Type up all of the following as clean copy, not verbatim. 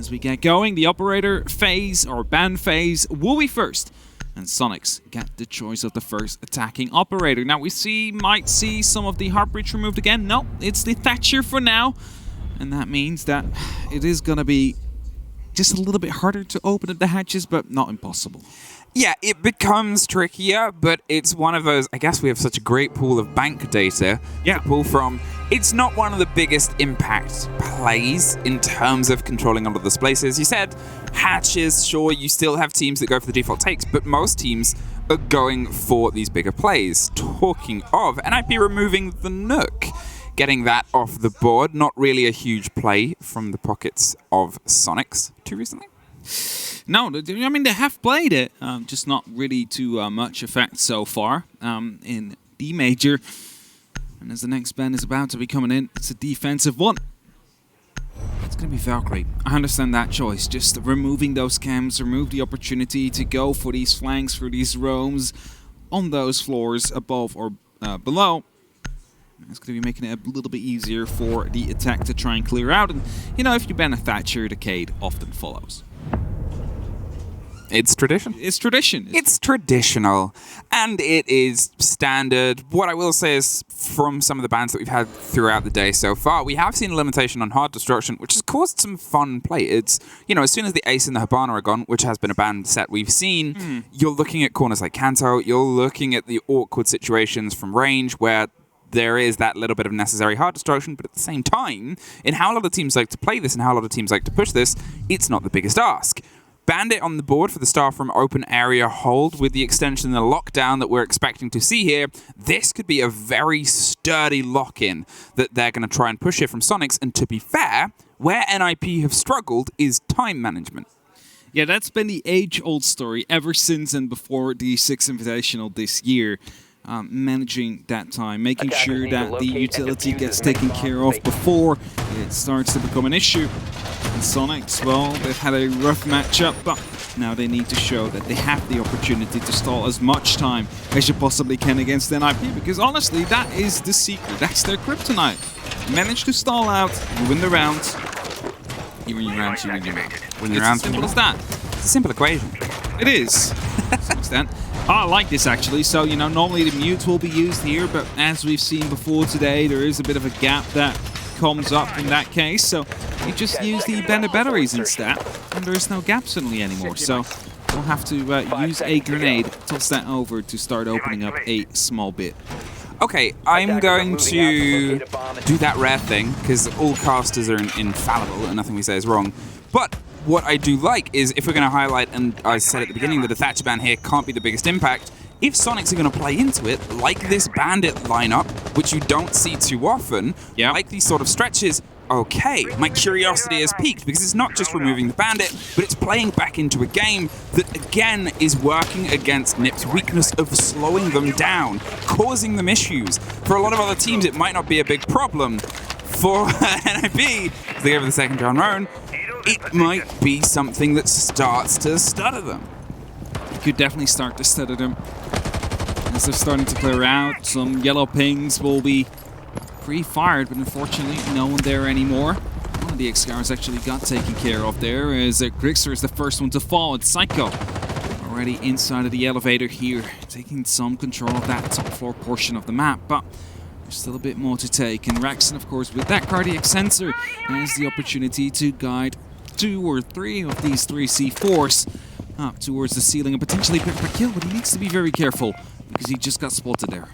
as we get going. The operator phase, or ban phase, will be first. And Soniqs get the choice of the first attacking operator. Now we might see some of the heart breach removed again. No, it's the Thatcher for now. And that means that it is going to be just a little bit harder to open the hatches, but not impossible. Yeah, it becomes trickier, but it's one of those, I guess we have such a great pool of bank data to pull from. It's not one of the biggest impact plays in terms of controlling all of the places. You said hatches, sure, you still have teams that go for the default takes, but most teams are going for these bigger plays. Talking of, NiP removing the Nook, getting that off the board. Not really a huge play from the pockets of Soniqs too recently. No, I mean, they have played it, just not really to much effect so far in D major. And as the next ban is about to be coming in, it's a defensive one. It's going to be Valkyrie. I understand that choice. Just removing those cams, remove the opportunity to go for these flanks, for these roams on those floors above or below. It's going to be making it a little bit easier for the attack to try and clear out. And, you know, if you ban a Thatcher, the Cade often follows. It's tradition. It's tradition. It's traditional, and it is standard. What I will say is, from some of the bans that we've had throughout the day so far, we have seen a limitation on hard destruction, which has caused some fun play. It's, you know, as soon as the Ace and the Hibana are gone, which has been a ban set we've seen, you're looking at corners like Kanto, you're looking at the awkward situations from range where there is that little bit of necessary hard destruction, but at the same time, in how a lot of teams like to play this and how a lot of teams like to push this, it's not the biggest ask. Bandit on the board for the Star from open area hold with the extension and the lockdown that we're expecting to see here. This could be a very sturdy lock-in that they're going to try and push here from Soniqs. And to be fair, where NiP have struggled is time management. Yeah, that's been the age-old story ever since and before the 6th Invitational this year. Managing that time, making sure that the utility gets taken care of before it starts to become an issue. And Soniqs, well, they've had a rough matchup, but now they need to show that they have the opportunity to stall as much time as you possibly can against NiP, because honestly, that is the secret. That's their kryptonite. Manage to stall out, you win the round. You win your round, you win your round. Win your round. It's as simple as that. It's a simple equation. It is, to some extent. I like this actually, so you know, normally the mute will be used here, but as we've seen before today, there is a bit of a gap that comes up in that case, so you just use the bandit batteries instead, and there's no gap suddenly anymore, so we'll have to use a grenade, toss that over to start opening up a small bit. Okay, I'm going to do that rare thing, because all casters are infallible and nothing we say is wrong, but what I do like is, if we're going to highlight, and I said at the beginning that a Thatcher ban here can't be the biggest impact, if Soniqs are going to play into it, like this Bandit lineup, which you don't see too often, like these sort of stretches, okay, my curiosity has peaked, because it's not just removing the Bandit, but it's playing back into a game that, again, is working against NiP's weakness of slowing them down, causing them issues. For a lot of other teams, it might not be a big problem. For NiP, as they go for the second round round, it might be something that starts to stutter them. It could definitely start to stutter them. As they're starting to clear out, some yellow pings will be pre-fired, but unfortunately no one there anymore. One of the X-Scars actually got taken care of there, as Grixer is the first one to fall. It's Psycho already inside of the elevator here, taking some control of that top floor portion of the map, but there's still a bit more to take. And Rexon, of course, with that cardiac sensor, has the opportunity to guide 2 or 3 of these 3 C4s up towards the ceiling and potentially pick up a kill, but he needs to be very careful because he just got spotted there.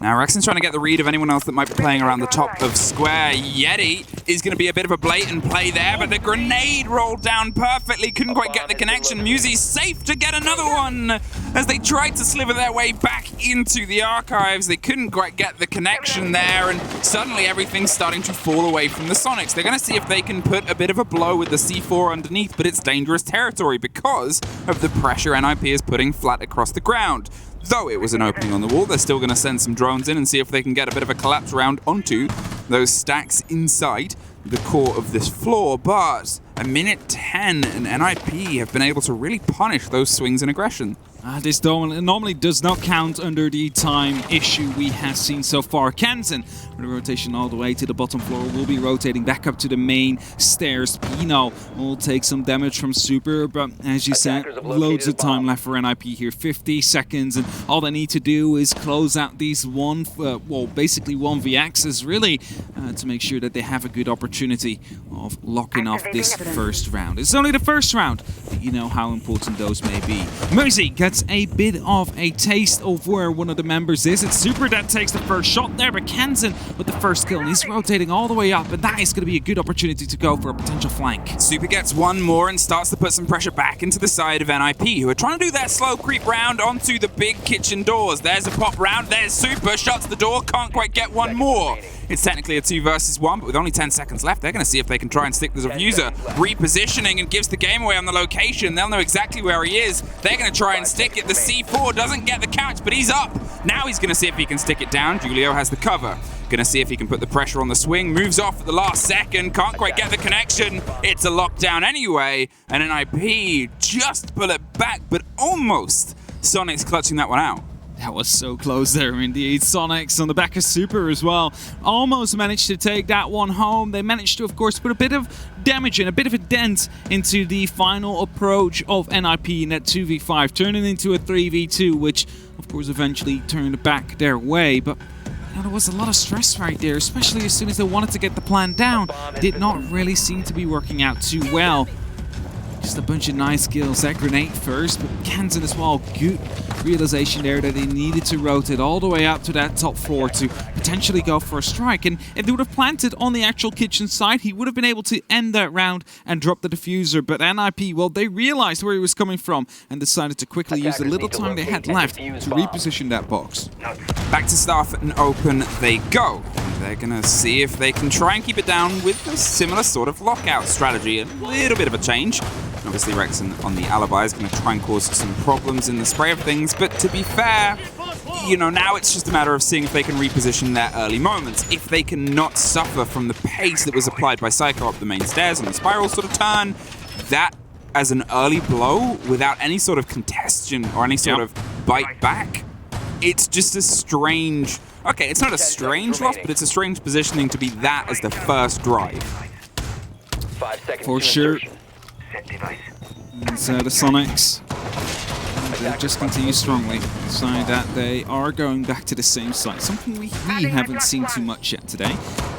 Now Rexon's trying to get the read of anyone else that might be playing around the top of square. Yeti is going to be a bit of a blatant play there, but the grenade rolled down perfectly. Couldn't quite get the connection. Muzi's safe to get another one. As they tried to sliver their way back into the archives, they couldn't quite get the connection there, and suddenly everything's starting to fall away from the Soniqs. They're going to see if they can put a bit of a blow with the C4 underneath, but it's dangerous territory because of the pressure NiP is putting flat across the ground. Though it was an opening on the wall, they're still going to send some drones in and see if they can get a bit of a collapse round onto those stacks inside the core of this floor. But a minute 10 and NiP have been able to really punish those swings in aggression. This normally does not count under the time issue we have seen so far. Kansan, with a rotation all the way to the bottom floor, will be rotating back up to the main stairs. Pino will take some damage from Super, but as you said, loads of time left for NiP here. 50 seconds, and all they need to do is close out these basically 1v-axes, really, to make sure that they have a good opportunity of locking off this first round. It's only the first round, but you know how important those may be. Mercy gets a bit of a taste of where one of the members is. It's Super that takes the first shot there, but Kansan with the first kill, and he's rotating all the way up, and that is going to be a good opportunity to go for a potential flank. Super gets one more and starts to put some pressure back into the side of NiP, who are trying to do that slow creep round onto the big kitchen doors. There's a pop round, there's Super, shuts the door, can't quite get one more. It's technically a 2 versus 1, but with only 10 seconds left, they're going to see if they can try and stick the diffuser. Repositioning and gives the game away on the location. They'll know exactly where he is. They're going to try and stick it. The C4 doesn't get the catch, but he's up. Now he's going to see if he can stick it down. Julio has the cover. Going to see if he can put the pressure on the swing. Moves off at the last second. Can't quite get the connection. It's a lockdown anyway. And NiP just pull it back, but almost Soniqs clutching that one out. That was so close there indeed. Soniqs on the back of Super as well. Almost managed to take that one home. They managed to, of course, put a bit of damage in, a bit of a dent into the final approach of NiP in that 2v5, turning into a 3v2, which, of course, eventually turned back their way. But there was a lot of stress right there, especially as soon as they wanted to get the plan down. Did not really seem to be working out too well. Just a bunch of nice kills. That grenade first, but Kansan as well. Good realization there that he needed to rotate all the way up to that top floor to potentially go for a strike. And if they would have planted on the actual kitchen side, he would have been able to end that round and drop the diffuser. But NiP, well, they realized where he was coming from and decided to quickly use the little time they had left to reposition that box. Back to Staff and open they go. They're going to see if they can try and keep it down with a similar sort of lockout strategy. A little bit of a change. Obviously, Rexon on the alibi is going to try and cause some problems in the spray of things. But to be fair, you know, now it's just a matter of seeing if they can reposition their early moments. If they cannot suffer from the pace that was applied by Psycho up the main stairs on the spiral sort of turn, that as an early blow without any sort of contestation or any sort of bite back, it's just a strange... Okay, it's not a strange loss, but it's a strange positioning to be that as the first drive. For sure. And the Soniqs, they just continue strongly, so that they are going back to the same site. Something we really haven't seen too much yet today.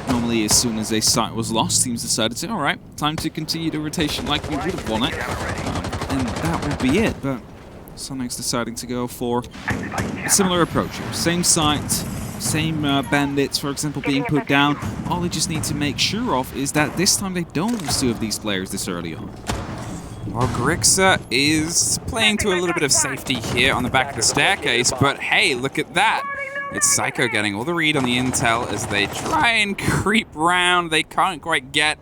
Normally, as soon as a site was lost, teams decided to, all right, time to continue the rotation like we would have won it. And that would be it, but Soniqs deciding to go for a similar approach here. Same site, same bandits, for example, being put down. All they just need to make sure of is that this time they don't lose 2 of these players this early on. Well, Grixa is playing to a little bit of safety here on the back of the staircase, but hey, look at that. It's Psycho getting all the read on the intel as they try and creep round. They can't quite get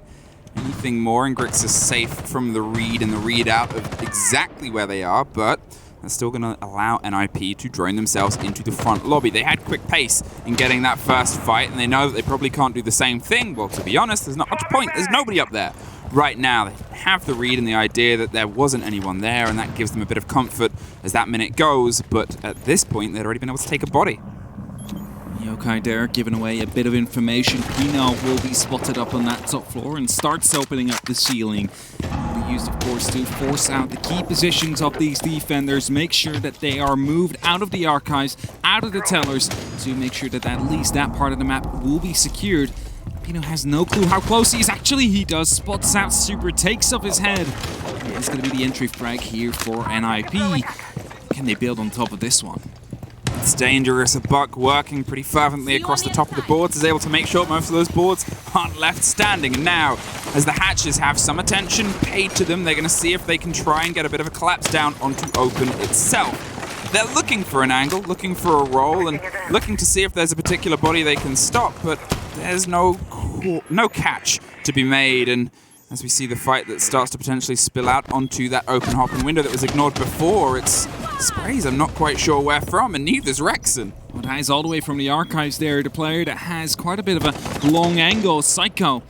anything more, and Grixa's safe from the read and the readout of exactly where they are, but they're still going to allow NiP to drone themselves into the front lobby. They had quick pace in getting that first fight, and they know that they probably can't do the same thing. Well, to be honest, there's not much point. There's nobody up there right now. They have the read and the idea that there wasn't anyone there, and that gives them a bit of comfort as that minute goes, but at this point, they'd already been able to take a body. Yokai there giving away a bit of information. Pino will be spotted up on that top floor and starts opening up the ceiling. Used, of course, to force out the key positions of these defenders, make sure that they are moved out of the archives, out of the tellers, to make sure that at least that part of the map will be secured. Pino has no clue how close he is. Actually, he does. Spots out Super, takes off his head. It's going to be the entry frag here for NiP. Can they build on top of this one? It's dangerous. A Buck working pretty fervently across the top of the boards is able to make sure most of those boards aren't left standing. And now, as the hatches have some attention paid to them, they're going to see if they can try and get a bit of a collapse down onto open itself. They're looking for an angle, looking for a roll, and looking to see if there's a particular body they can stop, but there's no catch to be made. And as we see the fight that starts to potentially spill out onto that open hopping window that was ignored before, it's sprays I'm not quite sure where from, and neither's Rexon. Well, that is all the way from the archives there, the player that has quite a bit of a long angle, Psycho.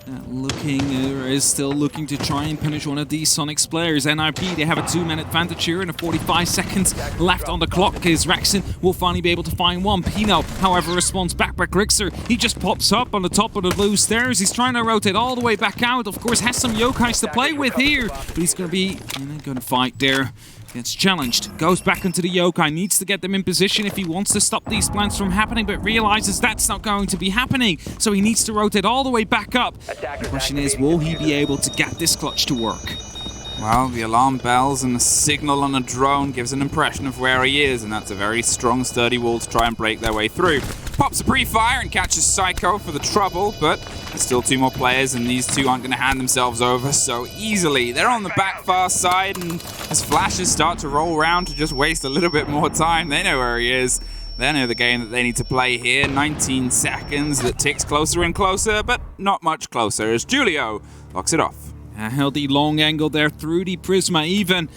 is still looking to try and punish one of these Soniqs players. NiP, they have a 2-man advantage here and a 45 seconds left on the clock as Rexon will finally be able to find one. Pino, however, responds back by Grixer. He just pops up on the top of the blue stairs. He's trying to rotate all the way back out. Of course, has some yokais to play with here, but he's going to be going to fight there. Gets challenged, goes back into the yokai, needs to get them in position if he wants to stop these plants from happening, but realizes that's not going to be happening, so he needs to rotate all the way back up. The question is, will he be able to get this clutch to work? Well, the alarm bells and the signal on a drone gives an impression of where he is, and that's a very strong, sturdy wall to try and break their way through. Pops a pre-fire and catches Psycho for the trouble, but there's still 2 more players, and these 2 aren't going to hand themselves over so easily. They're on the back far side, and as flashes start to roll around to just waste a little bit more time, they know where he is. They know the game that they need to play here. 19 seconds that ticks closer and closer, but not much closer as Julio locks it off. A healthy long angle there through the Prisma even.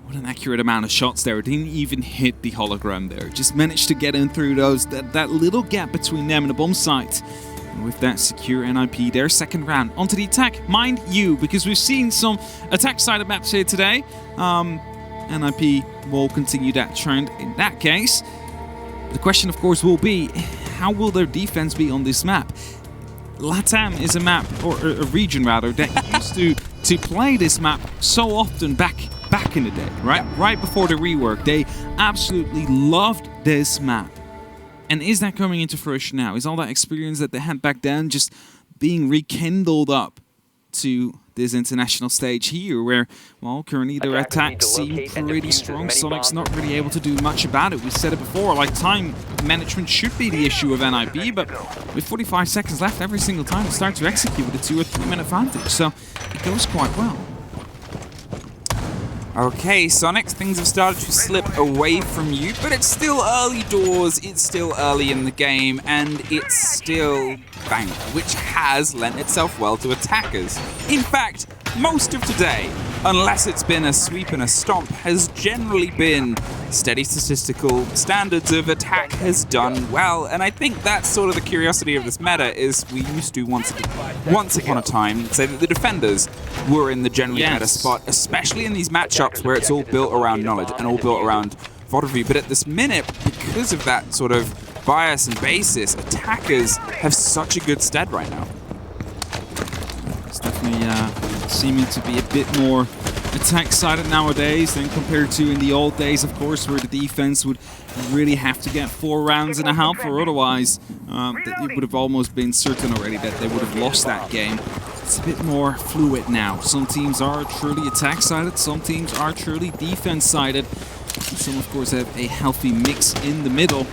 What an accurate amount of shots there. It didn't even hit the hologram there. Just managed to get in through that little gap between them and the bomb site. And with that, secure NiP their second round. Onto the attack, mind you, because we've seen some attack-sided maps here today. NiP will continue that trend in that case. The question, of course, will be, how will their defense be on this map? LATAM is a map, or a region rather, that used to play this map so often back in the day, right? Right before the rework. They absolutely loved this map. And is that coming into fruition now? Is all that experience that they had back then just being rekindled up to this international stage here, where, well, currently their attacks seem pretty strong. Soniqs not really able to do much about it. We said it before, like, time management should be the issue of NiP, but with 45 seconds left every single time, they start to execute with a 2 or 3 minute advantage, so it goes quite well. Okay, Soniqs, things have started to slip away from you, but it's still early doors, it's still early in the game, and it's still Banger, which has lent itself well to attackers. In fact, most of today, unless it's been a sweep and a stomp, has generally been steady statistical standards of attack has done well, and I think that's sort of the curiosity of this meta, is we used to once upon a time say that the defenders were in the generally meta spot, especially in these matchups where it's all built around knowledge and all built around fodder view. But at this minute, because of that sort of bias and basis, attackers have such a good stead right now. It's definitely seeming to be a bit more attack-sided nowadays than compared to in the old days, of course, where the defense would really have to get 4 rounds and a half, or otherwise it would have almost been certain already that they would have lost that game. It's a bit more fluid now. Some teams are truly attack-sided, some teams are truly defense-sided. Some, of course, have a healthy mix in the middle.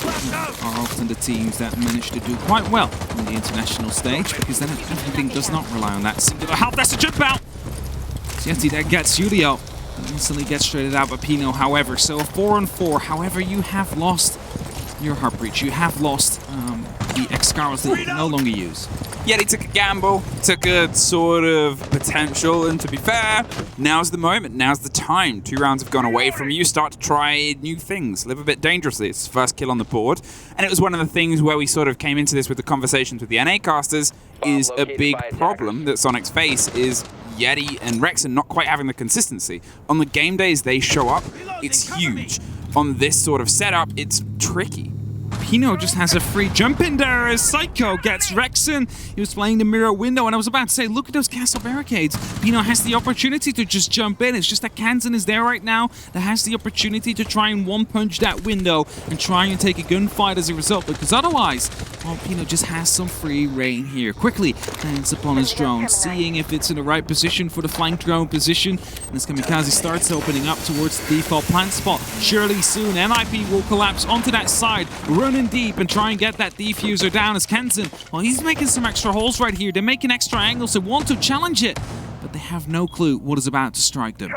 Are often the teams that manage to do quite well on the international stage, because then everything does not rely on that singular help. That's a jump out! Yeti that gets Julio. Instantly gets traded out by Pino, however. So a 4-on-4. However, you have lost your Heartbreach. You have lost the X-Scarlets that you can no longer use. Yet he took a gamble, took a sort of potential, and to be fair, now's the moment, now's the time. 2 rounds have gone away from you, start to try new things, live a bit dangerously. It's his first kill on the board, and it was one of the things where we sort of came into this with the conversations with the NA casters, is a big problem that Soniqs face is Yeti and Rexon not quite having the consistency. On the game days they show up, it's huge. On this sort of setup, it's tricky. Pino just has a free jump in there as Psycho gets Rexon. He was playing the mirror window, and I was about to say, look at those castle barricades. Pino has the opportunity to just jump in. It's just that Kansan is there right now that has the opportunity to try and one-punch that window and try and take a gunfight as a result, because otherwise, well, Pino just has some free reign here. Quickly lands upon his drone, seeing if it's in the right position for the flank drone position, and as Kamikaze starts opening up towards the default plant spot. Surely soon, NiP will collapse onto that side, run in deep and try and get that defuser down as Kansan, well, he's making some extra holes right here. They're making extra angles. They want to challenge it, but they have no clue what is about to strike them.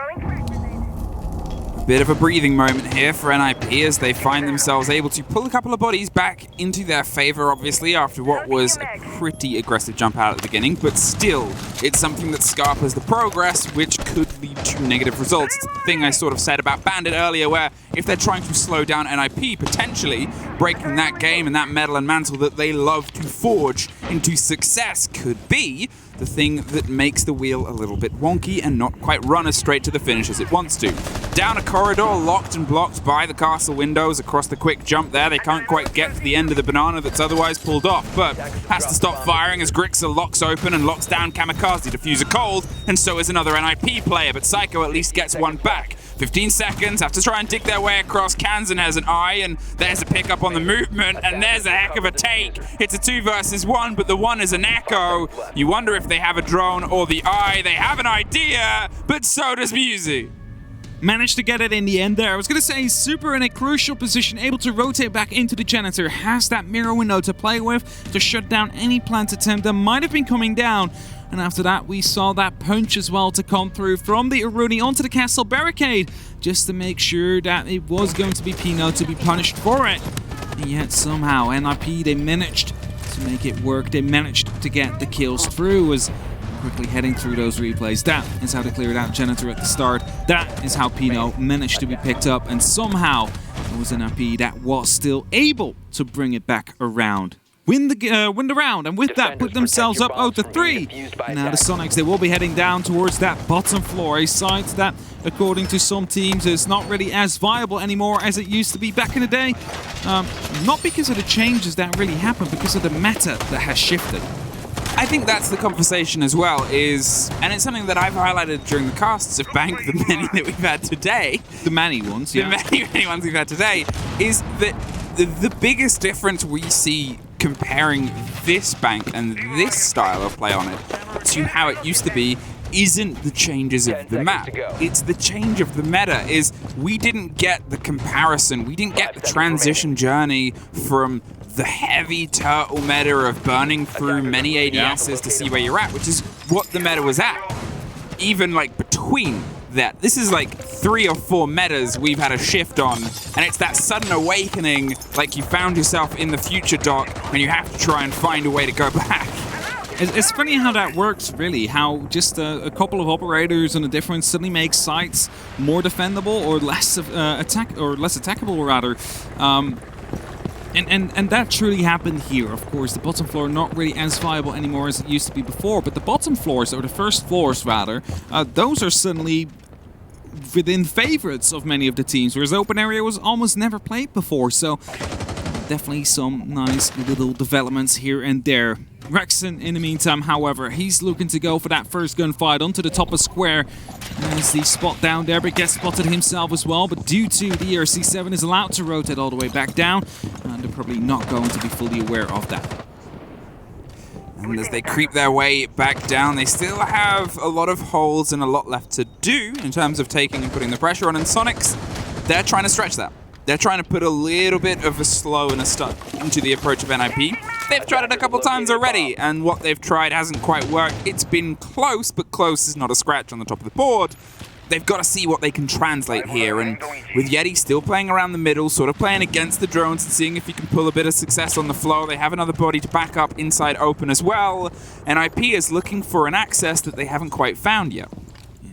Bit of a breathing moment here for NiP as they find themselves able to pull a couple of bodies back into their favor, obviously, after what was a pretty aggressive jump out at the beginning, but still, it's something that scarpers the progress, which could lead to negative results. It's the thing I sort of said about Bandit earlier, where if they're trying to slow down NiP, potentially breaking that game and that medal and mantle that they love to forge into success could be the thing that makes the wheel a little bit wonky and not quite run as straight to the finish as it wants to. Down a corridor, locked and blocked by the castle windows across the quick jump there. They can't quite get to the end of the banana that's otherwise pulled off, but has to stop firing as Grixer locks open and locks down Kamikaze. Diffuser cold, and so is another NiP player, but Psycho at least gets one back. 15 seconds, have to try and dig their way across. Kansan has an eye, and there's a pickup on the movement, and there's a heck of a take. It's a 2 versus 1, but the 1 is an echo. You wonder if they have a drone or the eye. They have an idea, but so does Musi. Managed to get it in the end there. I was going to say Super in a crucial position, able to rotate back into the Janitor, has that mirror window to play with to shut down any plant attempt that might have been coming down. And after that, we saw that punch as well to come through from the Aruni onto the castle barricade, just to make sure that it was going to be Pino to be punished for it. And yet somehow NiP, they managed to make it work. They managed to get the kills through as quickly heading through those replays. That is how they cleared out Janitor at the start. That is how Pino managed to be picked up, and somehow it was NiP that was still able to bring it back around. Win the round, and with that put themselves up 0-3. Now the Soniqs, they will be heading down towards that bottom floor, a site that, according to some teams, is not really as viable anymore as it used to be back in the day. Not because of the changes that really happened, because of the meta that has shifted. I think that's the conversation as well, and it's something that I've highlighted during the casts of Bank, the many that we've had today. The many ones, yeah. The many ones we've had today, is that the biggest difference we see comparing this Bank and this style of play on it to how it used to be isn't the changes of the map. It's the change of the meta. Is we didn't get the comparison, we didn't get the transition journey from the heavy turtle meta of burning through many ADSs to see where you're at, which is what the meta was at. Even like between that, this is like 3 or 4 metas we've had a shift on, and it's that sudden awakening, like you found yourself in the future, Doc, when you have to try and find a way to go back. It's funny how that works, really. How just a couple of operators and a difference suddenly makes sites more defendable or less attackable, rather. And that truly happened here. Of course, the bottom floor not really as viable anymore as it used to be before, but the bottom floors, or the first floors rather, those are suddenly within favorites of many of the teams, whereas open area was almost never played before. So definitely some nice little developments here and there. Rexon, in the meantime, however, he's looking to go for that first gunfight onto the top of square. There's the spot down there, but gets spotted himself as well. But due to the ERC7 is allowed to rotate all the way back down, and they're probably not going to be fully aware of that. And as they creep their way back down, they still have a lot of holes and a lot left to do in terms of taking and putting the pressure on. And Soniqs, they're trying to stretch that. They're trying to put a little bit of a slow and a stunt into the approach of NiP. They've tried it a couple times already, and what they've tried hasn't quite worked. It's been close, but close is not a scratch on the top of the board. They've got to see what they can translate here, and with Yeti still playing around the middle, sort of playing against the drones and seeing if he can pull a bit of success on the flow. They have another body to back up inside open as well, and NiP is looking for an access that they haven't quite found yet.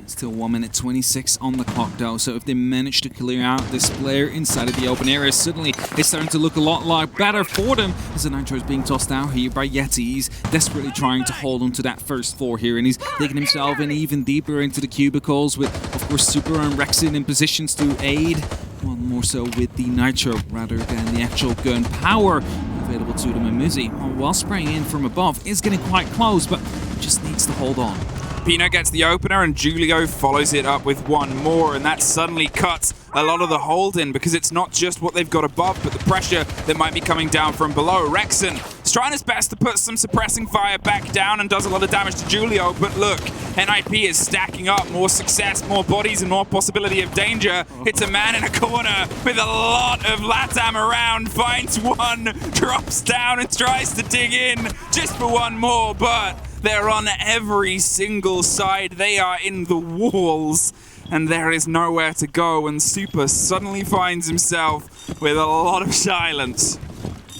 Still 1 minute 26 on the clock though, so if they manage to clear out this player inside of the open area, suddenly it's starting to look a lot better for them as the Nitro is being tossed out here by Yeti. He's desperately trying to hold on to that first floor here, and he's digging himself in even deeper into the cubicles with, of course, Super and Rexon in positions to aid, well, more so with the Nitro rather than the actual gun power available to them. And Musi, while spraying in from above, is getting quite close, but just needs to hold on. Pino gets the opener, and Julio follows it up with one more, and that suddenly cuts a lot of the hold in, because it's not just what they've got above, but the pressure that might be coming down from below. Rexon is trying his best to put some suppressing fire back down and does a lot of damage to Julio, but look, NiP is stacking up more success, more bodies, and more possibility of danger. It's a man in a corner with a lot of LATAM around, finds one, drops down and tries to dig in just for one more, but They're on every single side. They are in the walls, and there is nowhere to go, and Super suddenly finds himself with a lot of silence.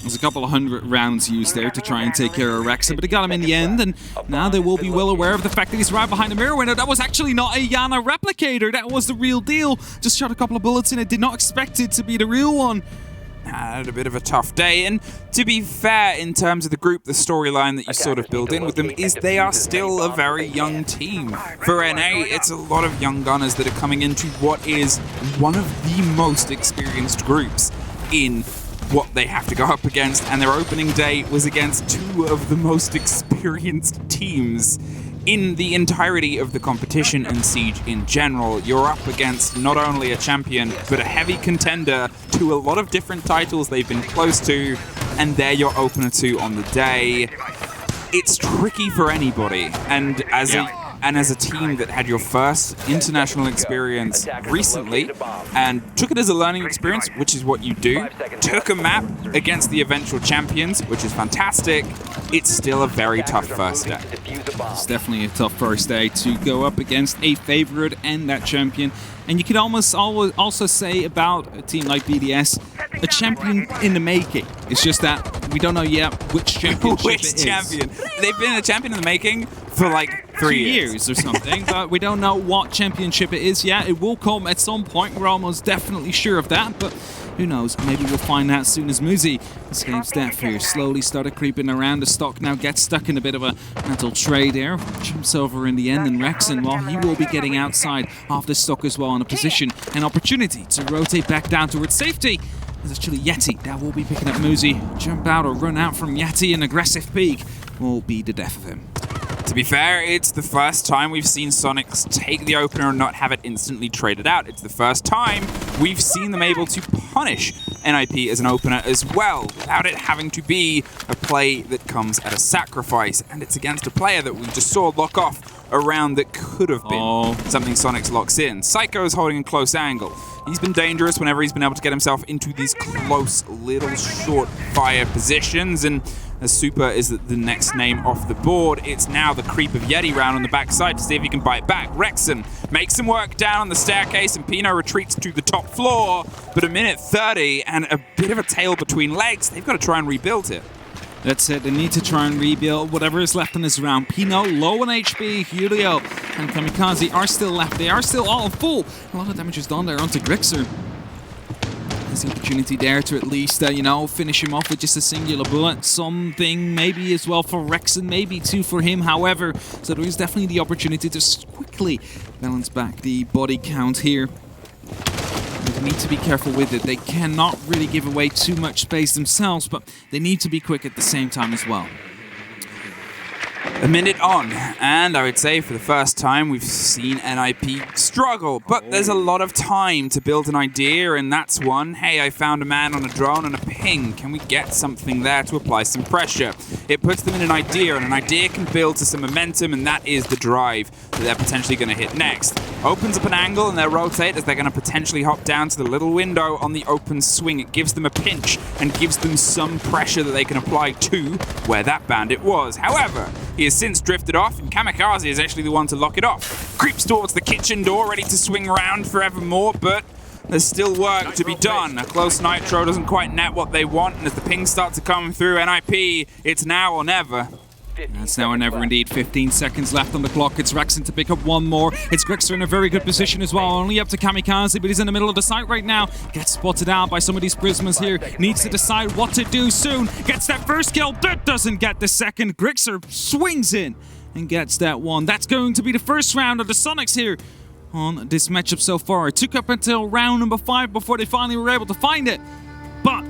There's a couple of 100 rounds used there to try and take care of Rexon, but he got him in the end, and now they will be well aware of the fact that he's right behind the mirror window. That was actually not a Yana replicator. That was the real deal. Just shot a couple of bullets in it. Did not expect it to be the real one. Had a bit of a tough day, and to be fair, in terms of the group, the storyline that you sort of build in with them is they are still a very young team. For NA, it's a lot of young gunners that are coming into what is one of the most experienced groups in what they have to go up against, and their opening day was against two of the most experienced teams in the entirety of the competition and Siege in general. You're up against not only a champion, but a heavy contender to a lot of different titles they've been close to, and they're your opener two on the day. It's tricky for anybody, and as a team that had your first international experience recently and took it as a learning experience, which is what you do, took a map against the eventual champions, which is fantastic, it's still a very tough first day. It's definitely a tough first day to go up against a favorite and that champion. And you could almost also say about a team like BDS, a champion in the making. It's just that we don't know yet which championship it is. Champion? They've been a champion in the making for like 3 years or something, but we don't know what championship it is yet. It will come at some point. We're almost definitely sure of that, but who knows? Maybe we'll find out soon as Muzi escapes death here. Slowly started creeping around the stock. Now gets stuck in a bit of a mental trade there. Jumps over in the end, and Rexon, well, he will be getting outside of the stock as well in a position, an opportunity to rotate back down towards safety. There's actually Yeti that will be picking up Muzi. Jump out or run out from Yeti. An aggressive peek will be the death of him. To be fair, it's the first time we've seen Soniqs take the opener and not have it instantly traded out. It's the first time we've seen them able to punish NiP as an opener as well, without it having to be a play that comes at a sacrifice. And it's against a player that we just saw lock off a round that could have been something Soniqs locks in. Psycho is holding a close angle. He's been dangerous whenever he's been able to get himself into these close, little, short fire positions, and as Super is the next name off the board, it's now the creep of Yeti round on the backside to see if he can bite back. Rexon makes him work down on the staircase, and Pino retreats to the top floor, but a minute 30 and a bit of a tail between legs. They've got to try and rebuild it. That's it, they need to try and rebuild whatever is left in this round. Pino, low on HP, Julio and Kamikaze are still left. They are still all full. A lot of damage is done there onto Grixer. There's the opportunity there to at least, finish him off with just a singular bullet. Something maybe as well for Rexon, maybe two for him, however. So there is definitely the opportunity to quickly balance back the body count here. They need to be careful with it. They cannot really give away too much space themselves, but they need to be quick at the same time as well. A minute on, and I would say for the first time we've seen NiP struggle, but there's a lot of time to build an idea, and that's one. Hey, I found a man on a drone and a ping. Can we get something there to apply some pressure? It puts them in an idea, and an idea can build to some momentum, and that is the drive that they're potentially going to hit next. Opens up an angle, and they rotate as they're going to potentially hop down to the little window on the open swing. It gives them a pinch and gives them some pressure that they can apply to where that bandit was. However, he has since drifted off, and Kamikaze is actually the one to lock it off. Creeps towards the kitchen door, ready to swing around forevermore, but there's still work to be done. A close nitro doesn't quite net what they want, and as the pings start to come through NiP, it's now or never. That's now or never indeed. 15 seconds left on the clock. It's Rexon to pick up one more. It's Grixer in a very good position as well. Only up to Kamikaze, but he's in the middle of the site right now. Gets spotted out by some of these prismas here. Needs to decide what to do soon. Gets that first kill. That doesn't get the second. Grixer swings in and gets that one. That's going to be the first round of the Soniqs here on this matchup so far. It took up until round number 5 before they finally were able to find it. But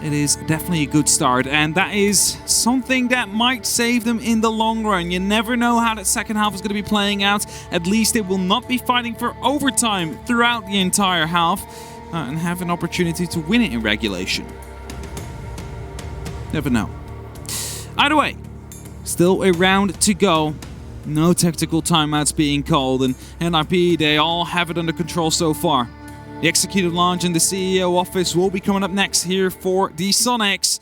it is definitely a good start, and that is something that might save them in the long run. You never know how that second half is going to be playing out. At least they will not be fighting for overtime throughout the entire half and have an opportunity to win it in regulation. Never know. Either way, still a round to go. No tactical timeouts being called, and NiP, they all have it under control so far. The executive lounge in the CEO office will be coming up next here for the Soniqs.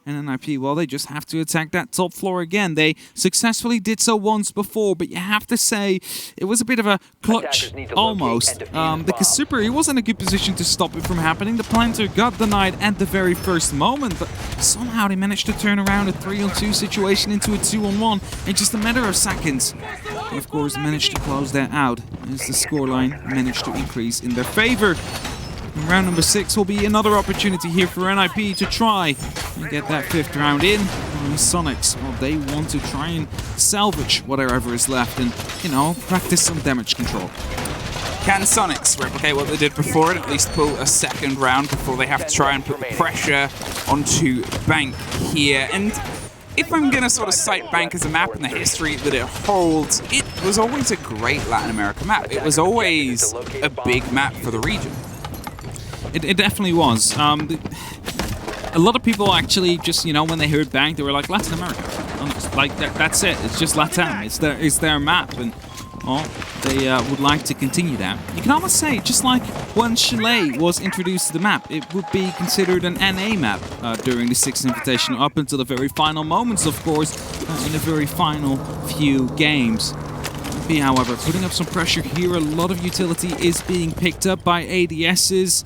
And NiP, well, they just have to attack that top floor again. They successfully did so once before, but you have to say it was a bit of a clutch almost. Because Super, he was in a good position to stop it from happening. The planter got denied at the very first moment, but somehow they managed to turn around a 3-on-2 situation into a 2-on-1 in just a matter of seconds. They, of course, managed to close that out as the scoreline managed to increase in their favor. And round number 6 will be another opportunity here for NiP to try and get that 5th round in. And Soniqs, well, they want to try and salvage whatever is left and, you know, practice some damage control. Can Soniqs replicate what they did before and at least pull a 2nd round before they have to try and put the pressure onto Bank here? And if I'm going to sort of cite Bank as a map and the history that it holds, it was always a great Latin America map. It was always a big map for the region. It definitely was. A lot of people actually just, you know, when they heard Bank, they were like, Latin America. Like, that's it. It's just Latam. It's their map. And, well, they would like to continue that. You can almost say, just like when Chile was introduced to the map, it would be considered an NA map during the 6th invitation, up until the very final moments, of course, in the very final few games. NiP, however, putting up some pressure here. A lot of utility is being picked up by ADSs.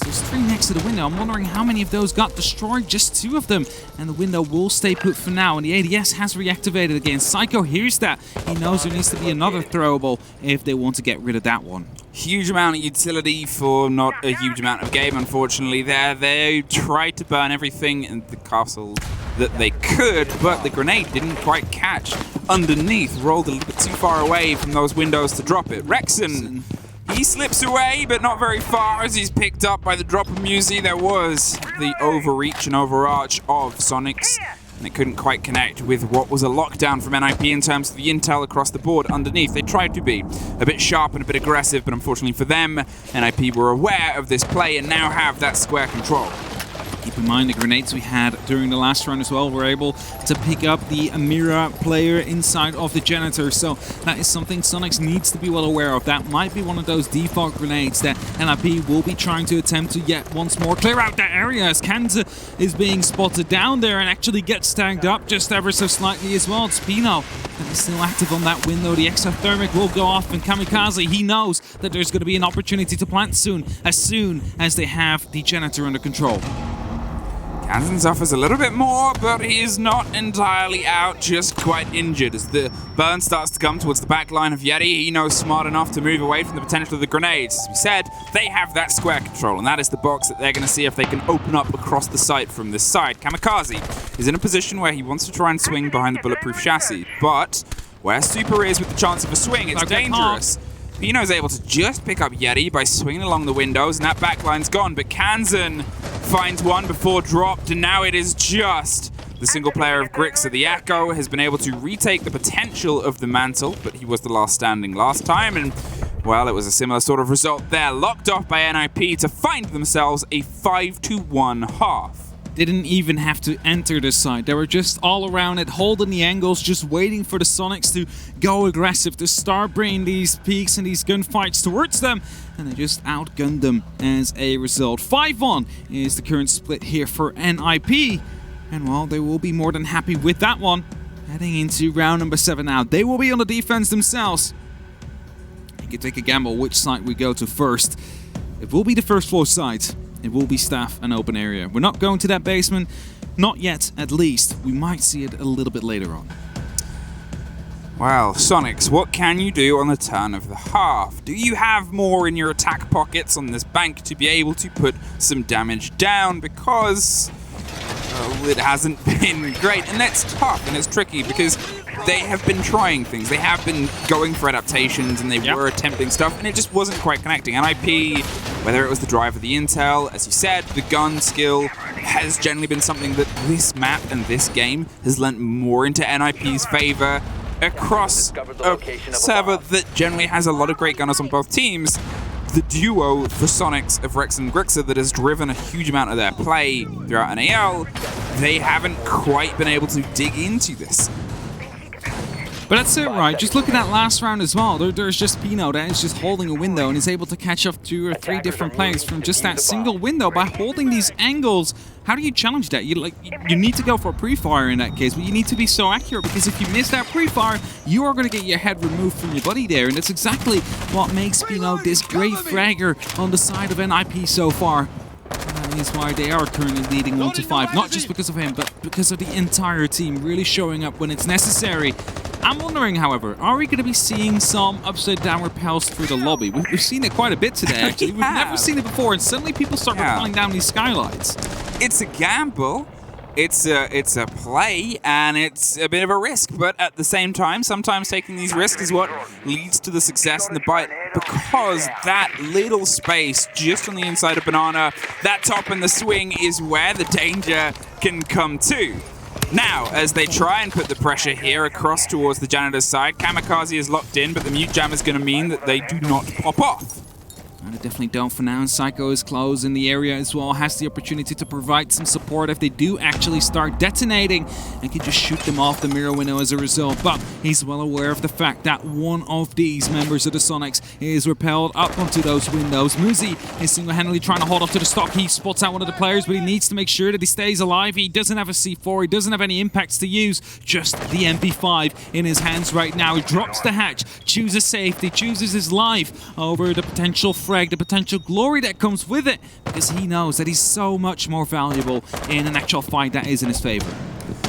There's 3 next to the window. I'm wondering how many of those got destroyed. Just 2 of them. And the window will stay put for now. And the ADS has reactivated again. Psycho hears that. He knows there needs to be another throwable if they want to get rid of that one. Huge amount of utility for not a huge amount of game, unfortunately, there. They tried to burn everything in the castle that they could, but the grenade didn't quite catch underneath. Rolled a little bit too far away from those windows to drop it. Rexon, he slips away, but not very far as he's picked up by the drop of Musi. There was the overreach and overarch of Soniqs, and it couldn't quite connect with what was a lockdown from NiP in terms of the intel across the board underneath. They tried to be a bit sharp and a bit aggressive, but unfortunately for them, NiP were aware of this play and now have that square control. Keep in mind the grenades we had during the last round as well were able to pick up the Amira player inside of the janitor, so that is something Soniqs needs to be well aware of. That might be one of those default grenades that NiP will be trying to attempt to yet once more clear out that area as Kanza is being spotted down there and actually gets tagged up just ever so slightly as well. It's Pino that is still active on that window. The exothermic will go off and Kamikaze, he knows that there's going to be an opportunity to plant soon as they have the janitor under control. Kanzen suffers a little bit more, but he is not entirely out, just quite injured. As the burn starts to come towards the back line of Yeti, he knows smart enough to move away from the potential of the grenades. As we said, they have that square control, and that is the box that they're going to see if they can open up across the site from this side. Kamikaze is in a position where he wants to try and swing behind the bulletproof chassis, but where Super is with the chance of a swing, it's dangerous. Pino's able to just pick up Yeti by swinging along the windows, and that backline's gone, but Kanzen finds one before dropped, and now it is just the single player of Grixa. The Echo has been able to retake the potential of the mantle, but he was the last standing last time, and, well, it was a similar sort of result there. Locked off by NiP to find themselves a 5-1 half. Didn't even have to enter the site. They were just all around it, holding the angles, just waiting for the Soniqs to go aggressive, to start bringing these peaks and these gunfights towards them, and they just outgunned them as a result. 5-1 is the current split here for NiP, and well, they will be more than happy with that one. Heading into round number 7 now. They will be on the defense themselves. You can take a gamble which site we go to first. It will be the first floor site. It will be staff and open area. We're not going to that basement. Not yet, at least. We might see it a little bit later on. Well, Soniqs, what can you do on the turn of the half? Do you have more in your attack pockets on this bank to be able to put some damage down? Because it hasn't been great. And that's tough and it's tricky because they have been trying things. They have been going for adaptations and they were attempting stuff and it just wasn't quite connecting. NiP, whether it was the drive of the intel, as you said, the gun skill has generally been something that this map and this game has lent more into NiP's favor across a server that generally has a lot of great gunners on both teams. The duo for Soniqs of Rexon and Grixa that has driven a huge amount of their play throughout NAL, they haven't quite been able to dig into this. But that's it, right? Just look at that last round as well. There's just Pino that is just holding a window and is able to catch up 2 or 3 different players from just that single window by holding these angles. How do you challenge that? You need to go for a pre-fire in that case, but you need to be so accurate, because if you miss that pre-fire, you are going to get your head removed from your body there, and that's exactly what makes Pino this great fragger on the side of NiP so far. That is why they are currently leading 1-5, not just because of him, but because of the entire team really showing up when it's necessary. I'm wondering, however, are we going to be seeing some upside-down repels through the lobby? We've seen it quite a bit today, actually. We've never seen it before, and suddenly people start rappelling down these skylights. It's a gamble. It's a play, and it's a bit of a risk, but at the same time, sometimes taking these risks is what leads to the success in the bite, because that little space just on the inside of Banana, that top and the swing is where the danger can come to. Now, as they try and put the pressure here across towards the janitor's side, Kamikaze is locked in, but the mute jam is going to mean that they do not pop off. They definitely don't for now, and Psycho is close in the area as well, has the opportunity to provide some support if they do actually start detonating, and can just shoot them off the mirror window as a result. But he's well aware of the fact that one of these members of the Soniqs is repelled up onto those windows. Muzi is single-handedly trying to hold up to the stock. He spots out one of the players, but he needs to make sure that he stays alive. He doesn't have a C4, he doesn't have any impacts to use, just the MP5 in his hands right now. He drops the hatch, chooses safety, chooses his life over the potential frag, the potential glory that comes with it, because he knows that he's so much more valuable in an actual fight that is in his favor.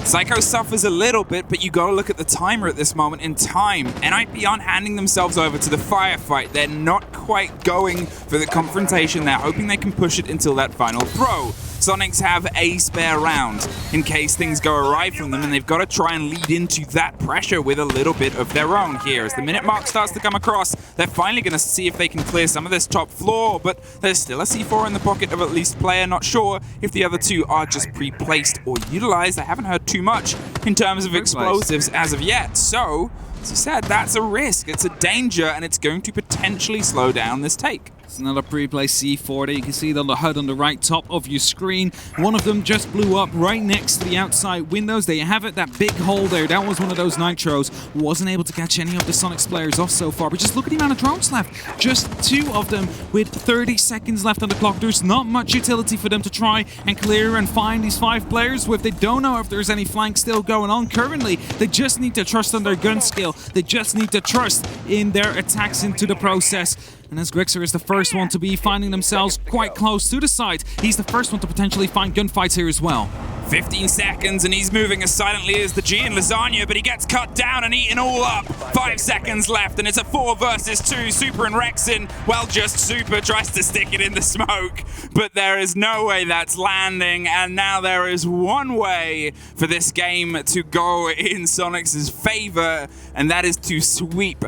Psycho suffers a little bit, but you gotta look at the timer at this moment in time. NiP aren't handing themselves over to the firefight. They're not quite going for the confrontation. They're hoping they can push it until that final throw. Soniqs have a spare round in case things go awry from them, and they've got to try and lead into that pressure with a little bit of their own here. As the minute mark starts to come across, they're finally going to see if they can clear some of this top floor, but there's still a C4 in the pocket of at least player. Not sure if the other two are just pre-placed or utilized. I haven't heard too much in terms of explosives as of yet. So, as you said, that's a risk. It's a danger, and it's going to potentially slow down this take. It's another pre-play C40. You can see it on the HUD on the right top of your screen. One of them just blew up right next to the outside windows. There you have it, that big hole there. That was one of those nitros. Wasn't able to catch any of the Soniqs players off so far, but just look at the amount of drones left. Just 2 of them with 30 seconds left on the clock. There's not much utility for them to try and clear and find these 5 players with. They don't know if there's any flank still going on currently. They just need to trust on their gun skill. They just need to trust in their attacks into the process. And as Grixer is the first one to be finding themselves quite close to the site, he's the first one to potentially find gunfights here as well. 15 seconds, and he's moving as silently as the G in Lasagna, but he gets cut down and eaten all up. 5 seconds left, and it's a 4 versus 2. Super and Rexin, well, just Super tries to stick it in the smoke, but there is no way that's landing, and now there is one way for this game to go in Soniqs' favor, and that is to sweep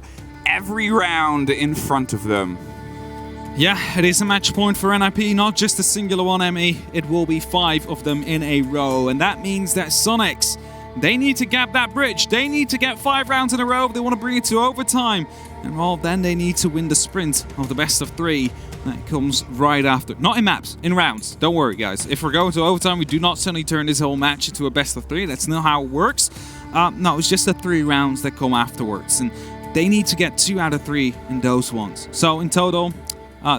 every round in front of them. Yeah, it is a match point for NiP, not just a singular one, ME. It will be 5 of them in a row, and that means that Soniqs, they need to gap that bridge. They need to get 5 rounds in a row if they want to bring it to overtime. And well, then they need to win the sprint of the best of 3. That comes right after. Not in maps, in rounds. Don't worry, guys. If we're going to overtime, we do not suddenly turn this whole match into a best of 3. That's not how it works. No, it's just the 3 rounds that come afterwards. And they need to get 2 out of 3 in those ones. So in total,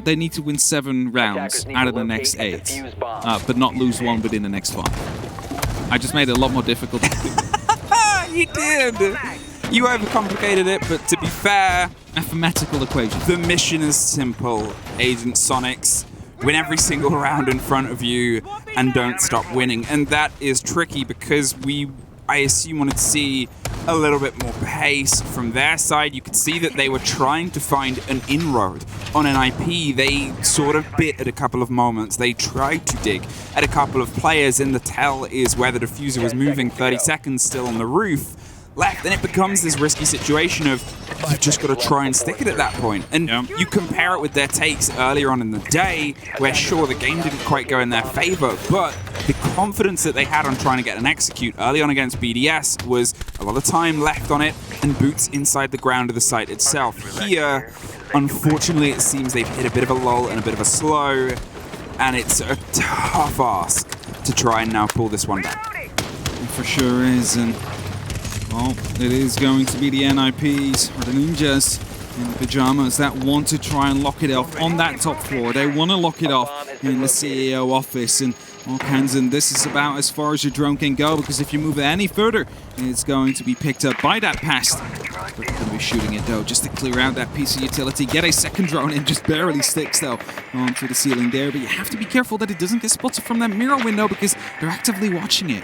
they need to win 7 rounds out of the next 8, but not lose 1 within the next 5. I just made it a lot more difficult. You did! You overcomplicated it, but to be fair, mathematical equation. The mission is simple, Agent Soniqs. Win every single round in front of you and don't stop winning. And that is tricky because I assume, wanted to see a little bit more pace from their side. You could see that they were trying to find an inroad on NiP. They sort of bit at a couple of moments. They tried to dig at a couple of players, and the tell is where the diffuser was moving 30 seconds still on the roof left, and it becomes this risky situation of you've just got to try and stick it at that point. And you compare it with their takes earlier on in the day, where sure, the game didn't quite go in their favor, but the confidence that they had on trying to get an execute early on against BDS was a lot of time left on it and boots inside the ground of the site itself. Here, unfortunately, it seems they've hit a bit of a lull and a bit of a slow, and it's a tough ask to try and now pull this one back. It for sure is, and Well, it is going to be the NiPs, or the Ninjas, in the Pyjamas that want to try and lock it off on that top floor. They want to lock it off in the CEO office. And, well, Kansan, this is about as far as your drone can go, because if you move it any further, it's going to be picked up by that pest. They're going to be shooting it, though, just to clear out that piece of utility. Get a second drone in, just barely sticks, though, onto the ceiling there. But you have to be careful that it doesn't get spotted from that mirror window, because they're actively watching it.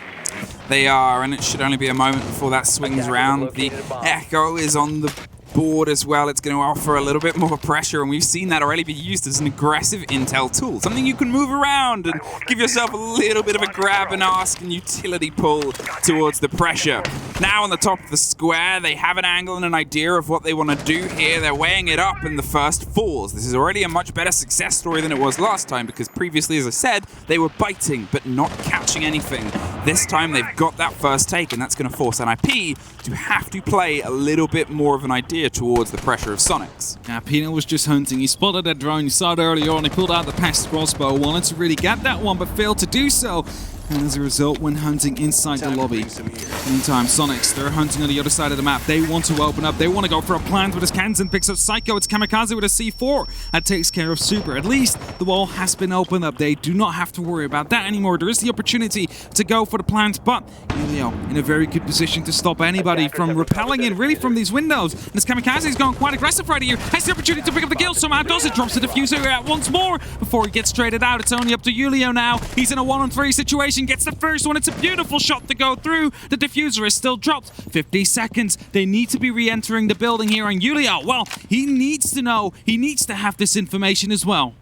They are, and it should only be a moment before that swings around. The Echo is on the board as well. It's going to offer a little bit more pressure, and we've seen that already be used as an aggressive intel tool. Something you can move around and give yourself a little bit of a grab and ask and utility pull towards the pressure. Now on the top of the square, they have an angle and an idea of what they want to do here. They're weighing it up, and the first falls. This is already a much better success story than it was last time, because previously, as I said, they were biting but not catching anything. This time they've got that first take, and that's going to force NiP to have to play a little bit more of an idea towards the pressure of Soniqs. Yeah, Pino was just hunting. He spotted that drone. You saw it earlier on. He pulled out the pest crossbow. Wanted to really get that one, but failed to do so. And as a result, went hunting inside the lobby. Meantime, Soniqs, they're hunting on the other side of the map. They want to open up. They want to go for a plant, but as Kansan picks up Psycho, it's Kamikaze with a C4. That takes care of Super. At least the wall has been opened up. They do not have to worry about that anymore. There is the opportunity to go for the plant, but Julio in a very good position to stop anybody from repelling in, really, from these windows. And as Kamikaze is going quite aggressive right here, has the opportunity to pick up the kill. Somehow does it. Drops the diffuser out once more before he gets traded out. It's only up to Julio now. He's in a 1-on-3 situation. Gets the first one. It's a beautiful shot to go through. The diffuser is still dropped. 50 seconds. They need to be re-entering the building here. And Julio, well, he needs to know. He needs to have this information as well.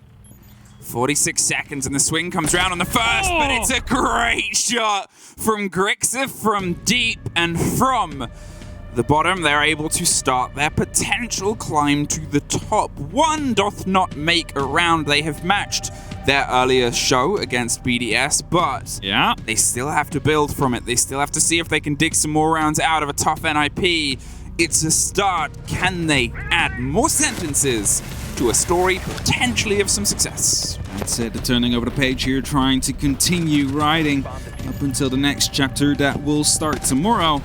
46 seconds and the swing comes round on the first, but it's a great shot from Grixa from deep, and from the bottom they're able to start their potential climb to the top. One doth not make a round. They have matched their earlier show against BDS, but yeah, they still have to build from it. They still have to see if they can dig some more rounds out of a tough NiP. It's a start. Can they add more sentences to a story potentially of some success? That's it. They're turning over the page here, trying to continue writing up until the next chapter that will start tomorrow.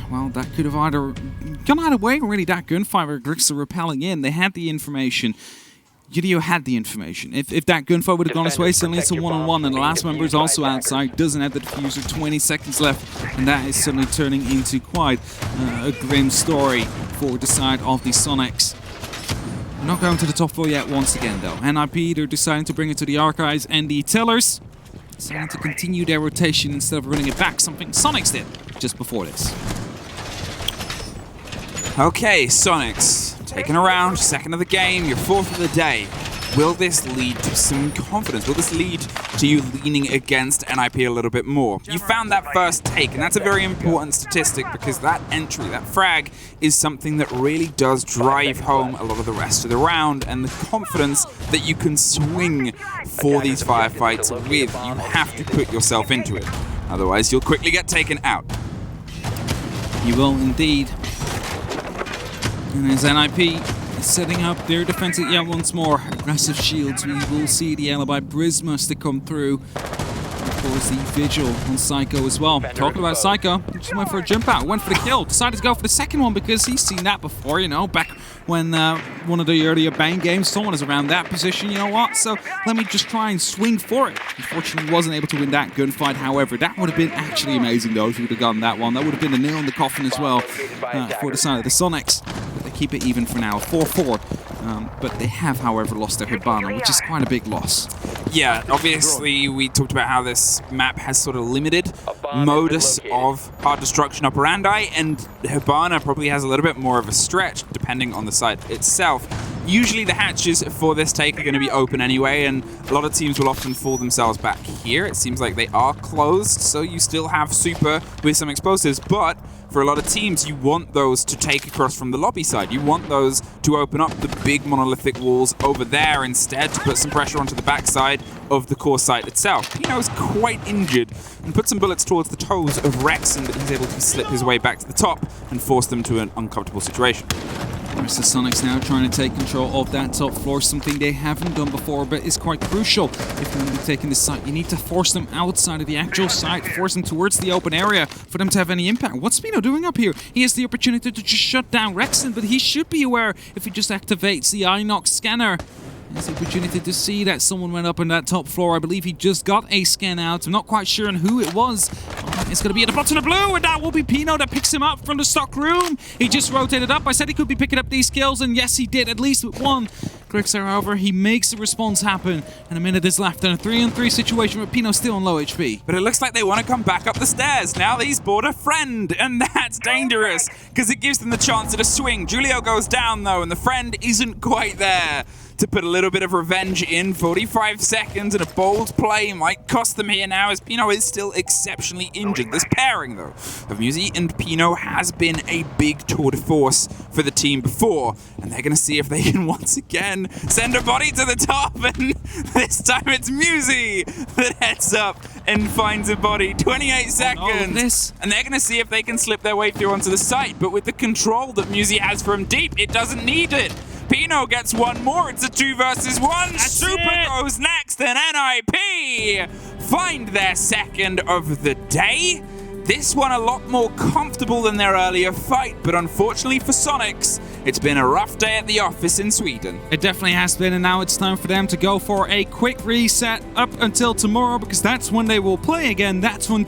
Well, that could have either gone either way, really. That gunfight where Grixa repelling in, they had the information. Julio had the information. If that gunfight would have gone his way, suddenly it's a 1-on-1, and the last member is also outside, doesn't have the diffuser, 20 seconds left, and that is suddenly turning into quite a grim story for the side of the Soniqs. We're not going to the top floor yet once again, though. NiP, they're deciding to bring it to the archives, and the tellers deciding to continue their rotation instead of running it back, something Soniqs did just before this. Okay, Soniqs, taking a round, second of the game, your fourth of the day. Will this lead to some confidence? Will this lead to you leaning against NiP a little bit more? You found that first take, and that's a very important statistic, because that entry, that frag, is something that really does drive home a lot of the rest of the round, and the confidence that you can swing for these firefights with. You have to put yourself into it. Otherwise, you'll quickly get taken out. You will indeed. And as NiP is setting up their defensive, once more, aggressive shields. We will see the alibi Prismas to come through. Of course, the vigil on Psycho as well. Talking about Psycho, he just went for a jump out, went for the kill, decided to go for the second one because he's seen that before, back when one of the earlier Bane games, someone is around that position, you know what? So let me just try and swing for it. Unfortunately, wasn't able to win that gunfight. However, that would have been actually amazing, though, if we would have gotten that one. That would have been the nail in the coffin as well for the side of the Soniqs. But they keep it even for now, 4-4. But they have, however, lost their Hibana, which is quite a big loss. Yeah, obviously we talked about how this map has sort of limited modus of hard destruction operandi, and Hibana probably has a little bit more of a stretch depending on the site itself. Usually the hatches for this take are going to be open anyway, and a lot of teams will often fall themselves back here. It seems like they are closed, so you still have Super with some explosives, but for a lot of teams, you want those to take across from the lobby side. You want those to open up the big monolithic walls over there instead to put some pressure onto the backside of the core site itself. Pino's quite injured and put some bullets towards the toes of Rex, and he's able to slip his way back to the top and force them to an uncomfortable situation. There's the Soniqs now trying to take control of that top floor, something they haven't done before, but is quite crucial. If you're going to be taking this site, you need to force them outside of the actual site, force them towards the open area for them to have any impact. What's Pino doing up here? He has the opportunity to just shut down Rexon, but he should be aware if he just activates the Inox scanner. He has the opportunity to see that someone went up on that top floor. I believe he just got a scan out. I'm not quite sure on who it was. It's going to be at the bottom of the blue, and that will be Pino that picks him up from the stock room. He just rotated up. I said he could be picking up these kills, and yes, he did, at least with one. Clicks are over. He makes the response happen, and a minute is left in a 3-on-3 situation with Pino still on low HP. But it looks like they want to come back up the stairs. Now he's bought a friend, and that's dangerous because it gives them the chance at a swing. Julio goes down, though, and the friend isn't quite there to put a little bit of revenge in. 45 seconds and a bold play might cost them here now as Pino is still exceptionally injured. This pairing, though, of Musi and Pino has been a big tour de force for the team before, and they're going to see if they can once again send a body to the top, and this time it's Musi that heads up and finds a body. 28 seconds, and they're going to see if they can slip their way through onto the site, but with the control that Musi has from deep, it doesn't need it. Pino gets one more. It's a 2 versus 1. Super goes next, and NiP find their second of the day. This one a lot more comfortable than their earlier fight, but unfortunately for Soniqs, it's been a rough day at the office in Sweden. It definitely has been, and now it's time for them to go for a quick reset up until tomorrow, because that's when they will play again. That's when